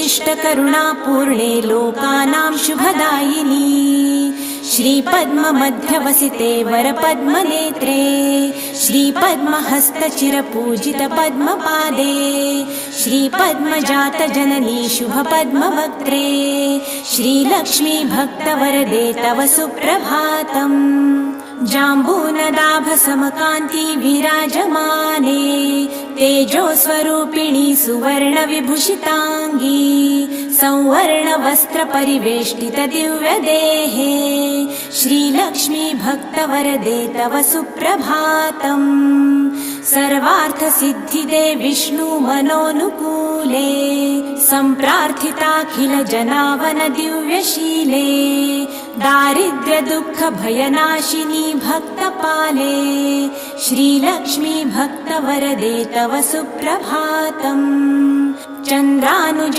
उत्तिष्ठ करुणापूर्णे लोकानां शुभदायिनी श्रीपद्ममध्यवसिते वरपद्मनेत्रे श्रीपद्महस्तचिरपूजितपद्मपादे श्रीपद्मजातजननी शुभपद्मवक्त्रे श्रीलक्ष्मी भक्तवरदे तव सुप्रभातम् जाम्बूनदाभसमकान्ति विराजमाने तेजोस्वरूपिणी सुवर्णविभूषिताङ्गी संवर्णवस्त्रपरिवेष्टितदिव्यदेहे श्रीलक्ष्मी भक्तवरदे तव सुप्रभातम् सर्वार्थसिद्धिदे विष्णुमनोनुकूले सम्प्रार्थिताखिलजनावनदिव्यशीले दारिद्र्यदुःखभयनाशिनी भक्तपाले श्रीलक्ष्मी भक्तवरदे तव सुप्रभातम् चन्द्रानुज